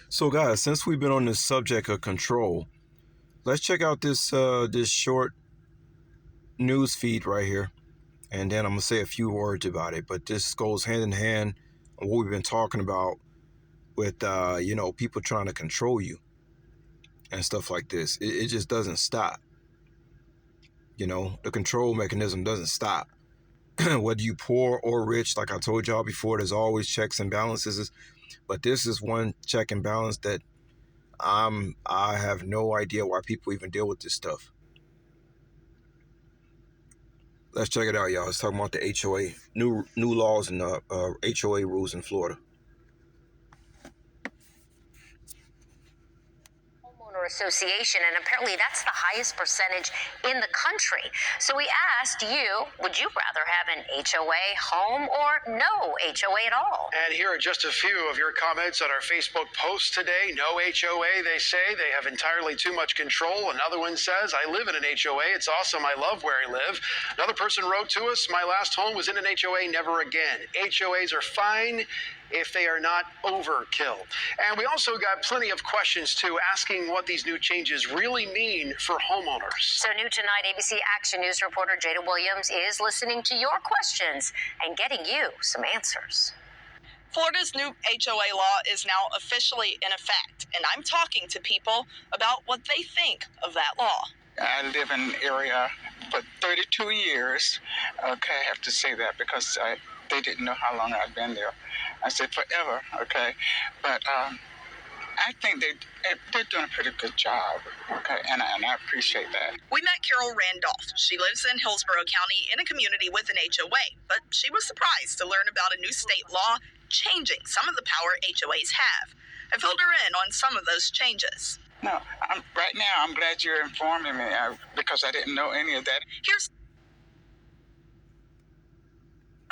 So, guys, since we've been on this subject of control, let's check out this short news feed right here, and then I'm gonna say a few words about it. But this goes hand in hand on what we've been talking about with people trying to control you and stuff like this. It just doesn't stop. The control mechanism doesn't stop. Whether you poor or rich, like I told y'all before, there's always checks and balances. But this is one check and balance that I have no idea why people even deal with this stuff. Let's check it out, y'all. Let's talk about the HOA new laws and HOA rules in Florida. Association, and apparently that's the highest percentage in the country. So we asked you, would you rather have an HOA home or no HOA at all? And here are just a few of your comments on our Facebook post today. No HOA, they say. They have entirely too much control. Another one says, I live in an HOA. It's awesome. I love where I live. Another person wrote to us, my last home was in an HOA, never again. HOAs are fine if they are not overkill. And we also got plenty of questions too, asking what these new changes really mean for homeowners. So new tonight, ABC Action News reporter Jada Williams is listening to your questions and getting you some answers. Florida's new HOA law is now officially in effect, and I'm talking to people about what they think of that law. I live in an area for 32 years. Okay, I have to say that because they didn't know how long I've been there. I said forever, okay? But I think they're doing a pretty good job, okay? And I appreciate that. We met Carol Randolph. She lives in Hillsborough County in a community with an HOA, but she was surprised to learn about a new state law changing some of the power HOAs have. I filled her in on some of those changes. No, right now I'm glad you're informing me because I didn't know any of that. Here's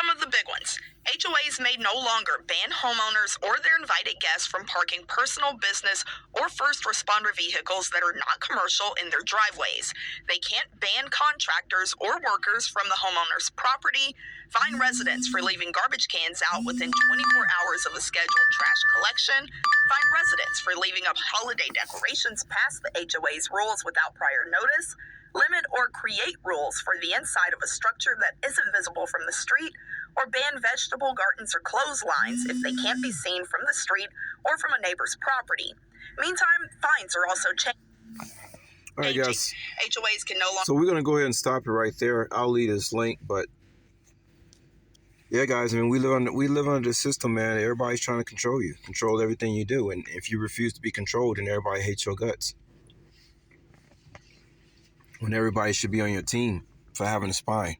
some of the big ones. HOAs may no longer ban homeowners or their invited guests from parking personal, business, or first responder vehicles that are not commercial in their driveways. They can't ban contractors or workers from the homeowner's property, fine residents for leaving garbage cans out within 24 hours of a scheduled trash collection, fine residents for leaving up holiday decorations past the HOA's rules without prior notice, limit or create rules for the inside of a structure that isn't visible from the street, or ban vegetable gardens or clotheslines if they can't be seen from the street or from a neighbor's property. Meantime, fines are also changed. All right, guys. HOAs can no longer... So we're going to go ahead and stop it right there. I'll leave this link, but yeah, guys, I mean, we live under the system, man. Everybody's trying to control you, control everything you do. And if you refuse to be controlled, then everybody hates your guts. When everybody should be on your team for having a spine.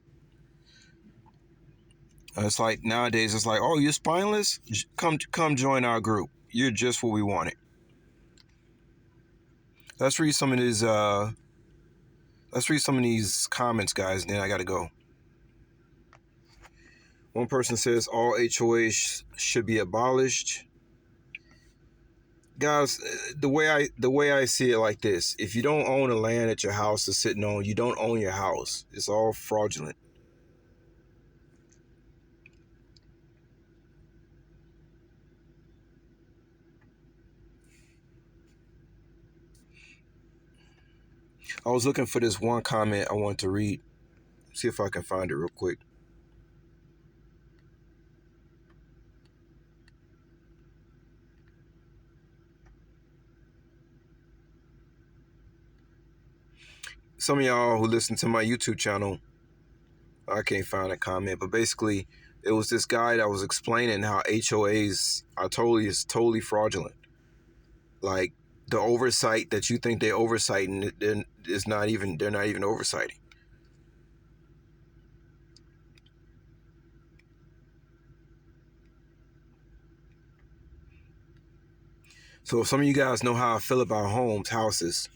It's like nowadays, it's like, oh, you're spineless? Come join our group. You're just what we wanted. Let's read some of these. Let's read some of these comments, guys, and then I gotta go. One person says all HOAs should be abolished. Guys, the way I see it like this: if you don't own the land that your house is sitting on, you don't own your house. It's all fraudulent. I was looking for this one comment I want to read. See if I can find it real quick. Some of y'all who listen to my YouTube channel, I can't find a comment, but basically it was this guy that was explaining how HOAs are totally fraudulent. Like the oversight that you think they oversighting, they're not even oversighting. So some of you guys know how I feel about houses.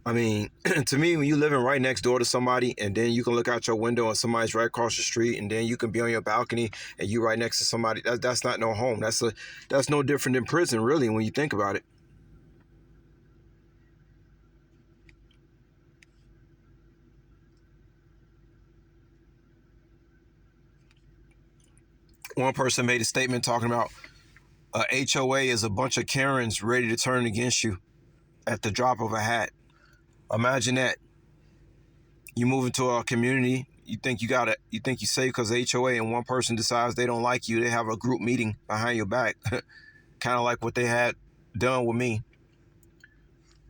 I mean, to me, when you're living right next door to somebody and then you can look out your window and somebody's right across the street and then you can be on your balcony and you right next to somebody, that's not no home. That's no different than prison, really, when you think about it. One person made a statement talking about A HOA is a bunch of Karens ready to turn against you at the drop of a hat. Imagine that. You move into a community, you think you safe because HOA, and one person decides they don't like you. They have a group meeting behind your back, kind of like what they had done with me.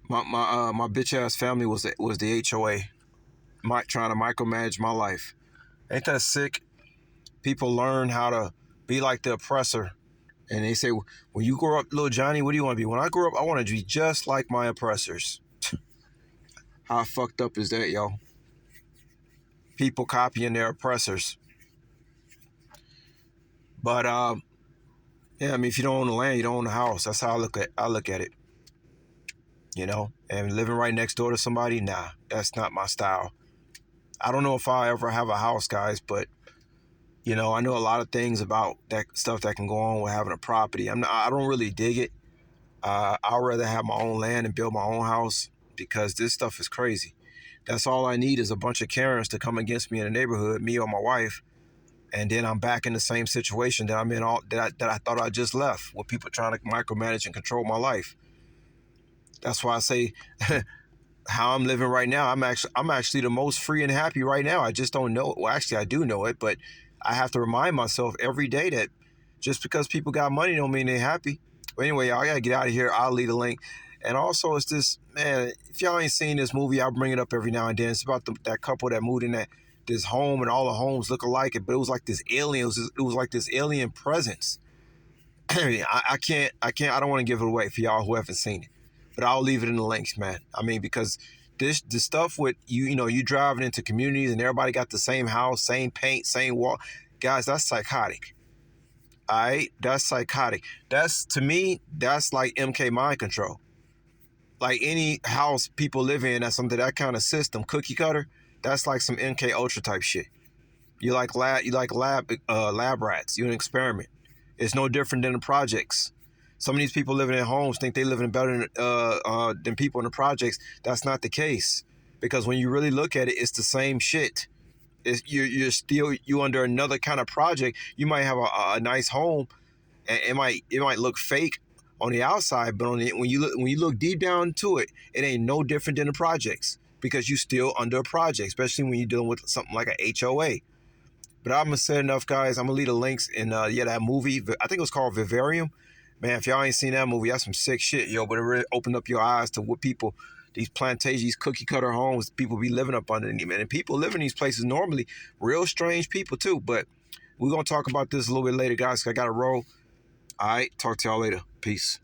My bitch ass family was the HOA, trying to micromanage my life. Ain't that sick? People learn how to be like the oppressor, and they say, when you grow up, little Johnny, what do you want to be? When I grow up, I want to be just like my oppressors. How fucked up is that, yo? People copying their oppressors. But yeah, I mean, if you don't own the land, you don't own the house. That's how I look at it. You know, and living right next door to somebody, nah, that's not my style. I don't know if I'll ever have a house, guys, but you know, I know a lot of things about that stuff that can go on with having a property. I don't really dig it. I'd rather have my own land and build my own house because this stuff is crazy. That's all I need is a bunch of Karens to come against me in the neighborhood, me or my wife, and then I'm back in the same situation that I'm in that I thought I just left, with people trying to micromanage and control my life. That's why I say how I'm living right now. I'm actually the most free and happy right now. I just don't know it. Well, actually, I do know it, but I have to remind myself every day that just because people got money don't mean they're happy. But anyway, y'all, I gotta get out of here. I'll leave the link. And also, it's this, man, if y'all ain't seen this movie, I'll bring it up every now and then. It's about that couple that moved in this home, and all the homes look alike, but it was like this alien. It was like this alien presence. I don't want to give it away for y'all who haven't seen it, but I'll leave it in the links, man. I mean, because the stuff with you driving into communities and everybody got the same house, same paint, same wall. Guys, that's psychotic. All right, that's psychotic. To me, that's like MK mind control. Like any house people live in that's under that kind of system, cookie cutter, that's like some MK Ultra type shit. You like lab rats. You're an experiment. It's no different than the projects. Some of these people living in homes think they living better than people in the projects. That's not the case, because when you really look at it, it's the same shit. You're still under another kind of project. You might have a nice home, and it might look fake on the outside, but when you look deep down to it, it ain't no different than the projects, because you still under a project, especially when you're dealing with something like a HOA. But I'm gonna say enough, guys. I'm gonna leave the links in that movie. I think it was called Vivarium. Man, if y'all ain't seen that movie, that's some sick shit, yo. But it really opened up your eyes to what these plantations, these cookie cutter homes, people be living up underneath, man. And people live in these places normally, real strange people too. But we're gonna talk about this a little bit later, guys. I gotta roll. All right, talk to y'all later. Peace.